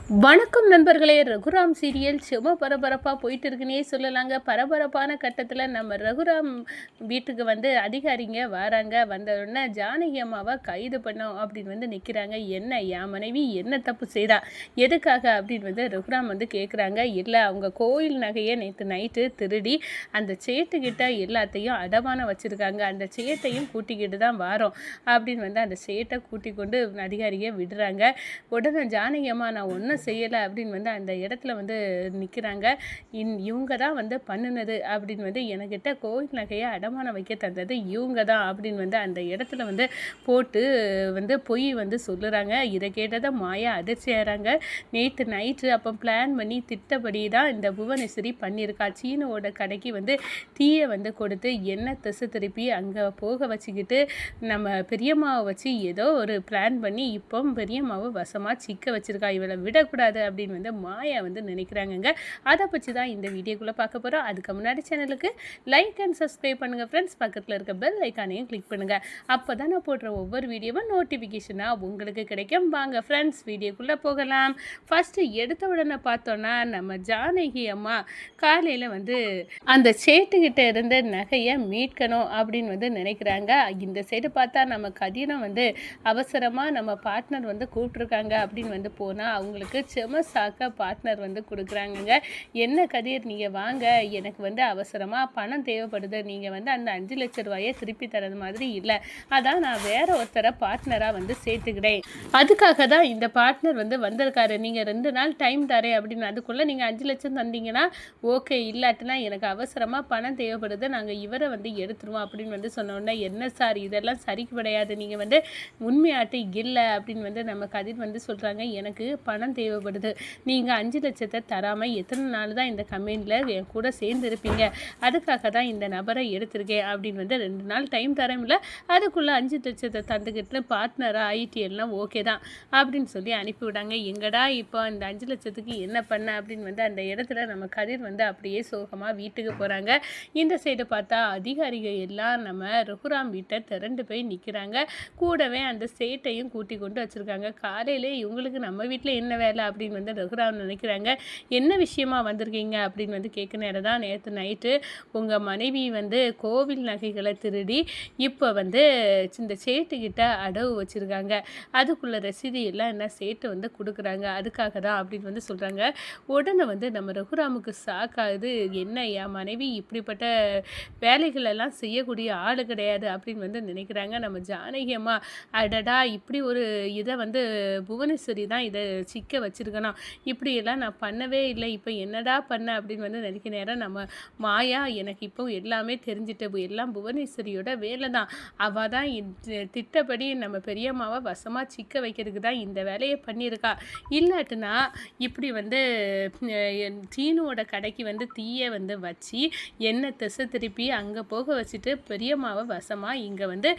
வணக்கம் நண்பர்களே. ரகுராம் சீரியல் சும்மா பரபரப்பாக போயிட்டு இருக்குன்னே சொல்லலாங்க. பரபரப்பான கட்டத்தில் நம்ம ரகுராம் வீட்டுக்கு அதிகாரிங்க வராங்க. வந்தவுடனே ஜானகி அம்மாவை கைது பண்ணோம் அப்படின்னு நிற்கிறாங்க. என்ன என் மனைவி என்ன தப்பு செய்தா, எதுக்காக அப்படின்னு ரகுராம் கேட்குறாங்க. இல்லை, அவங்க கோயில் நகையை நேற்று நைட்டு திருடி அந்த சேட்டுக்கிட்ட எல்லாத்தையும் அடமானம் வச்சுருக்காங்க. அந்த சேட்டையும் கூட்டிக்கிட்டு தான் வாரோம் அப்படின்னு அந்த சேட்டை கூட்டி கொண்டு அதிகாரியை விடுறாங்க. உடனே ஜானகி அம்மா நான் ஒன்றும் செய்யலை அப்படின்னு அந்த இடத்துல நிற்கிறாங்க. இவங்க தான் பண்ணினது அப்படின்னு என்கிட்ட கோயில் நகையை அடமானம் வைக்க தந்தது இவங்க தான் அப்படின்னு அந்த இடத்துல போட்டு பொய் சொல்லுறாங்க. இதை கேட்டதை மாயா அதிர்ச்சி ஆகிறாங்க. நேற்று நைட்டு அப்போ பிளான் பண்ணி திட்டப்படி தான் இந்த புவனேஸ்வரி பண்ணியிருக்கா. சீனோட கடைக்கு தீயை கொடுத்து எண்ணெய் திசை திருப்பி அங்கே போக வச்சுக்கிட்டு நம்ம பெரியம்மாவை வச்சு ஏதோ ஒரு பிளான் பண்ணி இப்போ பெரியம்மாவை வசமாக சிக்க வச்சுருக்கா. இவளை விடக்கூடாது அப்படின்னு மாயா நினைக்கிறாங்கங்க. அதை பற்றி தான் இந்த வீடியோக்குள்ளே பார்க்க போகிறோம். அதுக்கு முன்னாடி சேனலுக்கு லைக் அண்ட் சப்ஸ்கிரைப் பண்ணுங்கள் ஃப்ரெண்ட்ஸ். பக்கத்தில் இருக்க பெல் ஐக்கானையும் கிளிக் பண்ணுங்கள். அப்போ தான் நான் போடுற ஒவ்வொரு வீடியோவும் நோட்டிஃபிகேஷனாக உங்களுக்கு கிடைக்கும். வாங்க ஃப்ரெண்ட்ஸ், வீடியோக்குள்ளே போகலாம். ஃபஸ்ட்டு எடுத்த உடனே பார்த்தோன்னா நம்ம ஜானகி அம்மா காலையில் அந்த சேட்டுக்கிட்ட இருந்த நகையை மீட்கணும் அப்படின்னு நினைக்கிறாங்க. இந்த சைடு பார்த்தா நம்ம கதிரம் அவசரமாக நம்ம பார்ட்னர் கூப்பிட்ருக்காங்க அப்படின்னு போனால் அவங்களுக்கு செம சாக்க பார்ட்னர் கொடுக்குறாங்கங்க. என்ன கதிர், நீங்கள் வாங்க, எனக்கு அவசரமாக பணம் தேவைப்படுது, நீங்கள் அந்த 5 லட்ச ரூபாயை திருப்பி தரது மாதிரி இல்லை, அதான் நான் வேற ஒருத்தரை பார்ட்னராக சேர்த்துக்கிறேன். அதுக்காக தான் இந்த பார்ட்னர் வந்திருக்காரு. நீங்கள் 2 நாள் டைம் தரேன் அப்படின்னு, அதுக்குள்ளே நீங்கள் 5 லட்சம் தந்தீங்கன்னா ஓகே, இல்லாட்டினா எனக்கு அவசரமாக பணம் தேவைப்படுது, நாங்கள் இவரை எடுத்துருவோம் அப்படின்னு சொன்னோன்னே, என்ன சார் இதெல்லாம் சரிக்கு கிடையாது, நீங்கள் உண்மையாட்டு இல்லை அப்படின்னு நம்ம கதிர் சொல்கிறாங்க. எனக்கு பணம் தேவைப்படுது, நீங்கள் 5 லட்சத்தை தராமல் எத்தனை நாள் தான் இந்த கம்பெனியில் என் கூட சேர்ந்துருப்பீங்க, அதுக்காக தான் இந்த நபரை எடுத்திருக்கேன் அப்படின்னு 2 நாள் டைம் தரமில்ல, அதுக்குள்ளே 5 லட்சத்தை தந்துக்கிட்டு பார்ட்னராக ஐடிஎல்லாம் ஓகே தான் அப்படின்னு சொல்லி அனுப்பிவிடாங்க. எங்கடா இப்போ இந்த 5 லட்சத்துக்கு என்ன பண்ண அப்படின்னு அந்த இடத்துல நம்ம கதிர் அப்படியே சோகமாக வீட்டுக்கு போகிறாங்க. இந்த சைடு பார்த்தா அதிகாரிகள் எல்லாம் நம்ம ரகுராம் வீட்டை திரண்டு போய் நிற்கிறாங்க. கூடவே அந்த சேட்டையும் கூட்டி கொண்டு வச்சுருக்காங்க. காலையிலே இவங்களுக்கு நம்ம வீட்டில் என்ன வேலை அப்படின்னு ரகுராம் நினைக்கிறாங்க. என்ன விஷயமா வந்திருக்கீங்க அப்படின்னு கேட்க நேரம் தான், நேற்று நைட்டு உங்கள் மனைவி கோவில் நகைகளை திருடி இப்போ இந்த சேட்டுக்கிட்ட அடவு வச்சுருக்காங்க, அதுக்குள்ள ரசீது எல்லாம் என்ன சேட்டு கொடுக்குறாங்க, அதுக்காக தான் அப்படின்னு சொல்கிறாங்க. உடனே நம்ம ரகுராமுக்கு சாக்காது. என்ன என் மனைவி இப்படிப்பட்ட வேலைகளெல்லாம் செய்யக்கூடிய ஆள் கிடையாது அப்படின்னு நினைக்கிறாங்க. நம்ம ஜானகி அம்மா அடடா, இப்படி ஒரு இதை புவனேஸ்வரி தான் இதை சிக்க வச்சுருக்கணும், இப்படியெல்லாம் நான் பண்ணவே இல்லை, இப்போ என்னடா பண்ண அப்படின்னு நினைக்க நேரம் நம்ம மாயா எனக்கு இப்போ எல்லாமே தெரிஞ்சிட்டு, எல்லாம் புவனேஸ்வரியோட வேலை தான், அவள் தான் திட்டப்படி நம்ம பெரியம்மாவை வசமாக சிக்க வைக்கிறதுக்கு தான் இந்த வேலையை பண்ணியிருக்கா, இல்லாட்டுனா இப்படி சீனோட கடைக்கு தீயை வச்சு எண்ணெய் திசை திருப்பி அங்கே போக வச்சுட்டு பெரியம்மாவை வசமாக இங்கே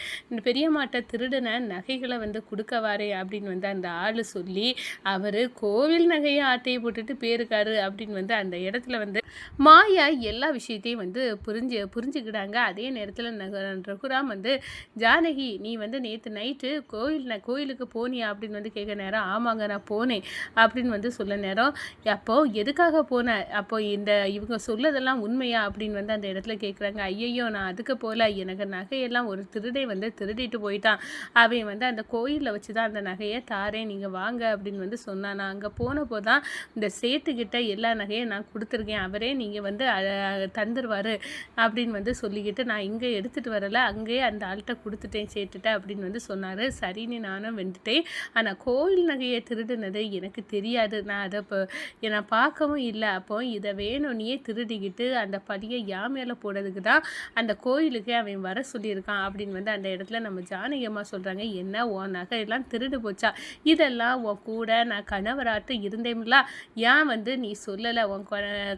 பெரியம்மாட்ட திருடின நகைகளை கொடுக்க வாரே அப்படின்னு அந்த ஆள் சொல்லி அவர் கோவில் நகையை ஆட்டையை போட்டுட்டு போயிருக்காரு அப்படின்னு அந்த இடத்துல மாயா எல்லா விஷயத்தையும் புரிஞ்சுக்கிட்டாங்க. அதே நேரத்தில் ரகுராம் ஜானகி நீ நேற்று நைட்டு கோயிலுக்கு போனியா அப்படின்னு கேட்க நேரம், ஆமாங்க நான் போனேன் அப்படின்னு சொல்ல நேரம், அப்போ எதுக்காக போனேன், அப்போ இவங்க சொல்லதெல்லாம் உண்மையா அப்படின்னு அந்த இடத்துல கேட்குறாங்க. ஐயையோ, நான் அதுக்கு போல, எனக்கு நகையெல்லாம் ஒரு திருடை திருடிட்டு போயிட்டான், அவன் அந்த கோயிலில் வச்சு தான் அந்த நகையை தாரேன், நீங்கள் வாங்க அப்படின்னு சொன்னான். நான் அங்கே போனப்போ தான் இந்த சேட்டுக்கிட்ட எல்லா நகையும் நான் கொடுத்துருக்கேன், அவரே நீங்கள் தந்துடுவார் அப்படின்னு சொல்லிக்கிட்டு நான் இங்கே எடுத்துகிட்டு வரலை, அங்கேயே அந்த ஆள்கிட்ட கொடுத்துட்டேன் சேட்டுட்ட அப்படின்னு சொன்னார். சரின்னு நானும் வந்துட்டேன், ஆனால் கோயில் நகையை திருடுனது எனக்கு தெரியாது, நான் அதை நான் பார்க்கவும் இல்லை, அப்போ இதை வேணும்னே திருடிக்கிட்டு அந்த படியை யா மேலே போடுறதுக்கு தான் அந்த கோயிலுக்கு அவன் வர சொல்லியிருக்கான் அப்படின்னு அந்த இடத்துல நம்ம ஜானகி அம்மா சொல்கிறாங்க. என்ன உன் நகையெல்லாம் திருடு போச்சா, இதெல்லாம் உன் கூட நான் கணவராட்டு இருந்தேங்களா, ஏன் நீ சொல்லலை, உன்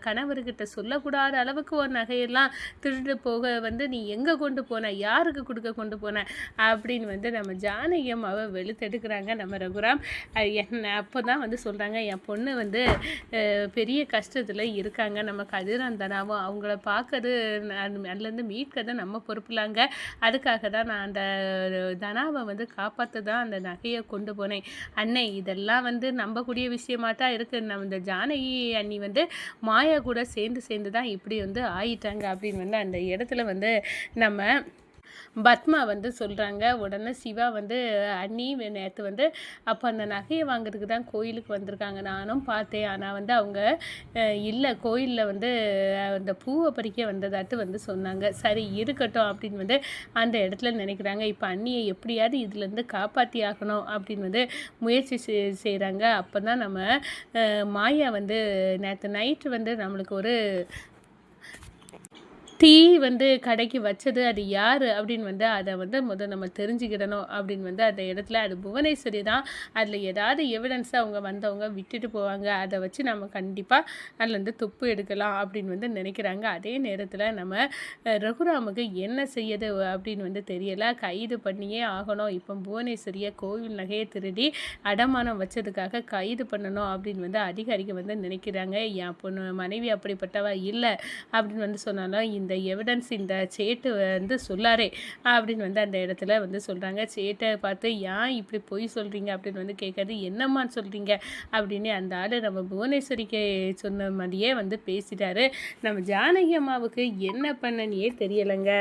கணவர்கிட்ட சொல்லக்கூடாத அளவுக்கு உன் நகையெல்லாம் திருடு போக நீ எங்கே கொண்டு போன, யாருக்கு கொடுக்க கொண்டு போன அப்படின்னு நம்ம ஜானகி அம்மாவை வெளுத்தெடுக்கிறாங்க நம்ம ரகுராம். என்ன அப்போ தான் சொல்கிறாங்க, என் பொண்ணு பெரிய கஷ்டத்தில் இருக்காங்க, நம்ம கதிரந்தனாவும் அவங்கள பார்க்கறது அதுலேருந்து மீட்கிறது நம்ம பொறுப்புலாங்க, அதுக்காக தான் நான் அந்த தனாவை காப்பாற்ற தான் அந்த நகையை கொண்டு போனேன். அன்னை இதெல்லாம் நம்ப நம்பக்கூடிய விஷயமா தான் இருக்குது. நம்ம இந்த ஜானகி அண்ணி வந்து மாயா கூட சேர்ந்து தான் இப்படி வந்து ஆயிட்டாங்க அப்படின்னு வந்து அந்த இடத்துல வந்து நம்ம பத்மா வந்து சொல்கிறாங்க. உடனே சிவா வந்து அண்ணி நேற்று வந்து அப்போ அந்த நகையை வாங்குறதுக்கு தான் கோயிலுக்கு வந்திருக்காங்க, நானும் பார்த்தேன். ஆனால் வந்து அவங்க இல்லை, கோயிலில் வந்து அந்த பூவை பறிக்க வந்ததாட்டு வந்து சொன்னாங்க. சரி இருக்கட்டும் அப்படின்னு வந்து அந்த இடத்துல நினைக்கிறாங்க. இப்போ அண்ணியை எப்படியாவது இதுலேருந்து காப்பாற்றி ஆகணும் அப்படின்னு வந்து முயற்சி செய்கிறாங்க. அப்போ தான் நம்ம மாயா வந்து நேற்று நைட்டு வந்து நம்மளுக்கு ஒரு டீ வந்து கடைக்கு வச்சது அது யார் அப்படின்னு வந்து அதை வந்து நம்ம தெரிஞ்சுக்கிடணும் அப்படின்னு வந்து அந்த இடத்துல அது புவனேஸ்வரி தான். அதில் ஏதாவது எவிடன்ஸை அவங்க வந்தவங்க விட்டுட்டு போவாங்க, அதை வச்சு நம்ம கண்டிப்பாக அதுலேருந்து துப்பு எடுக்கலாம் அப்படின்னு வந்து நினைக்கிறாங்க. அதே நேரத்தில் நம்ம ரகுராமுக்கு என்ன செய்யுது அப்படின்னு வந்து தெரியலை, கைது பண்ணியே ஆகணும். இப்போ புவனேஸ்வரியை கோவில் நகையை திருடி அடமானம் வச்சதுக்காக கைது பண்ணணும் அப்படின்னு வந்து அதிகாரிக்கு வந்து நினைக்கிறாங்க. என் பொண்ணு மனைவி அப்படிப்பட்டவ இல்லை அப்படின்னு வந்து சொன்னாலும் இந்த எவிடன்ஸ் இந்த சேட்டு வந்து சொல்லாரே அப்படின்னு வந்து அந்த இடத்துல வந்து சொல்கிறாங்க. சேட்டை பார்த்து ஏன் இப்படி பொய் சொல்கிறீங்க அப்படின்னு வந்து கேட்குறது. என்னம்மான்னு சொல்கிறீங்க அப்படின்னு அந்த ஆள் நம்ம புவனேஸ்வரிக்கு சொன்ன மாதிரியே வந்து பேசிட்டாரு. நம்ம ஜானகி அம்மாவுக்கு என்ன பண்ணனே தெரியலைங்க.